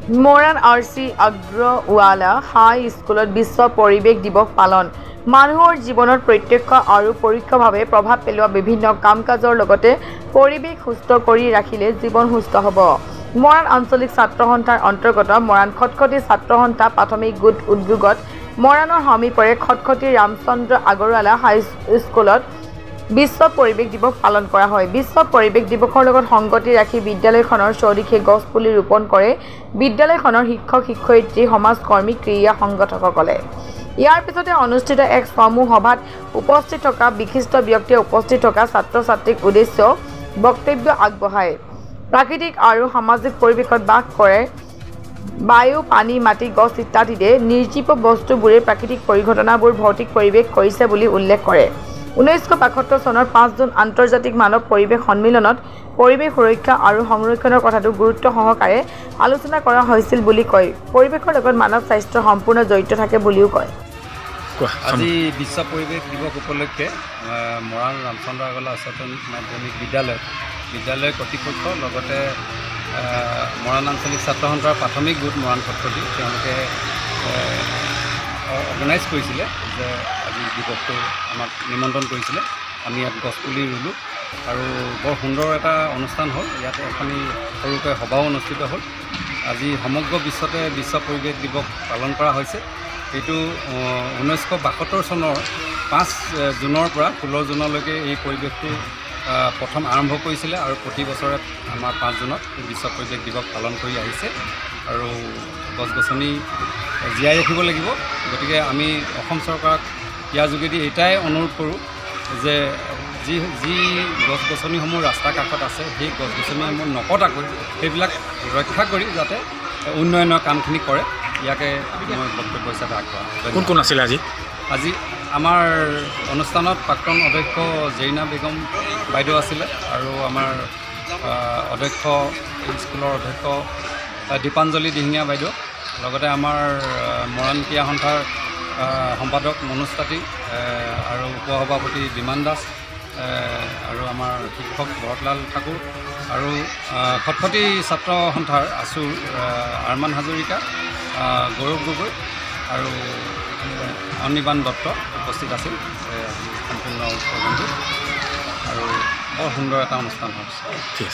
Moran RC আগ্ৰৱালা হাই স্কুলত বিশ্ব পৰিৱেশ দিৱস পালন। মানুহৰ জীৱনত প্ৰত্যক্ষ আৰু পৰোক্ষভাৱে প্ৰভাৱ পেলোৱা বিভিন্ন কাম-কাজৰ লগতে পৰিৱেশ সুস্থ কৰি ৰাখিলে জীৱন সুস্থ হ'ব। মৰাণ আঞ্চলিক ছাত্ৰ সন্থাৰ অন্তৰ্গত মৰাণ খটখটি ছাত্ৰ সন্থা প্ৰাথমিক গোট উদ্যোগত মৰাণৰ সমীপৰে খটখটি ৰামচন্দ্ৰ আগৰৱালা হাই স্কুলত বিশ্ব পৰিৱেশ দিৱস পালন কৰা হয়। বিশ্ব পৰিৱেশ দিৱসৰ লগত সংগতি ৰাখি বিদ্যালয়খনৰ চৌদিশে গছ পুলি ৰোপণ কৰে বিদ্যালয়খনৰ শিক্ষক-শিক্ষয়িত্ৰী, সমাজকৰ্মী, ক্ৰীড়া সংগঠকসকলে। ইয়াৰ পিছতে অনুষ্ঠিত এক সমূহ সভাত উপস্থিত থকা বিশিষ্ট ব্যক্তিয়ে উপস্থিত থকা ছাত্ৰ-ছাত্ৰীক উদ্দেশ্য বক্তব্য আগবঢ়ায়। প্ৰাকৃতিক আৰু সামাজিক পৰিৱেশত বাস কৰে বায়ু, পানী, মাটি, গছ ইত্যাদিৰে নিৰ্জীৱ বস্তুবোৰে প্ৰাকৃতিক পৰিঘটনাবোৰ ভৌতিক পৰিৱেশ কৰিছে বুলি উল্লেখ কৰে। 1972 চনৰ 5 জুন আন্তৰ্জাতিক মানৱ পৰিৱেশ সন্মিলনত পৰিৱেশ সুৰক্ষা আৰু সংৰক্ষণৰ কথাটো গুৰুত্ব সহকাৰে আলোচনা কৰা হৈছিল বুলি কয়। পৰিৱেশৰ লগত মানৱ স্বাস্থ্য সম্পূৰ্ণ জড়িত থাকে বুলিও কয়। আজি বিশ্ব পৰিৱেশ দিৱস উপলক্ষে মৰাণ ৰামচন্দ্ৰ আগৰৱালা উচ্চতৰ মাধ্যমিক বিদ্যালয় কৰ্তৃপক্ষ লগতে মৰাণ আঞ্চলিক ছাত্ৰ সন্থাৰ প্ৰাথমিক গোট মৰাণ খটখটি তেওঁলোকে অৰ্গেনাইজ কৰিছিলে যে আজি দিৱসটো আমাক নিমন্ত্ৰণ কৰিছিলে। আমি ইয়াত গছপুলি ৰুলোঁ আৰু বৰ সুন্দৰ এটা অনুষ্ঠান হ'ল। ইয়াত এখনি সৰুকৈ সভাও অনুষ্ঠিত হ'ল। আজি সমগ্ৰ বিশ্বতে বিশ্ব পৰিৱেশ দিৱস পালন কৰা হৈছে। এইটো 1972 চনৰ 5 জুনৰ পৰা 16 জুনলৈকে এই পৰিৱেশটো প্ৰথম আৰম্ভ কৰিছিলে আৰু প্ৰতি বছৰে আমাৰ 5 জুনত বিশ্ব পৰিৱেশ দিৱস পালন কৰি আহিছে। আৰু গছ-গছনি জীয়াই ৰাখিব লাগিব। গতিকে আমি অসম চৰকাৰক ইয়াৰ যোগেদি এটাই অনুৰোধ কৰোঁ যে যি গছ-গছনিসমূহ ৰাস্তাৰ কাষত আছে সেই গছ-গছনিসমূহ নকটাকৈ সেইবিলাক ৰক্ষা কৰি যাতে উন্নয়নৰ কামখিনি কৰে, ইয়াকে মই বক্তব্য হিচাপে আগবঢ়াওঁ। কোন কোন আছিলে আজি আমাৰ অনুষ্ঠানত প্ৰাক্তন অধ্যক্ষ জেৰিনা বেগম বাইদেউ আছিলে আৰু আমাৰ অধ্যক্ষ স্কুলৰ অধ্যক্ষ দীপাঞ্জলি দিহিঙীয়া বাইদেউ, লগতে আমাৰ মৰাণ ক্ৰীড়া সন্থাৰ সম্পাদক মনোজ তাঁতী আৰু উপসভাপতি বিমান দাস আৰু আমাৰ শিক্ষক ভৰতলাল ঠাকুৰ আৰু খটখটি ছাত্ৰ সন্থাৰ আছুৰ আৰমান হাজৰিকা, গৌৰৱ গগৈ আৰু অনিৰ্বাণ দত্ত উপস্থিত আছিল সম্পূৰ্ণ প্ৰগ্ৰামটো আৰু বৰ সুন্দৰ এটা অনুষ্ঠান হৈছে।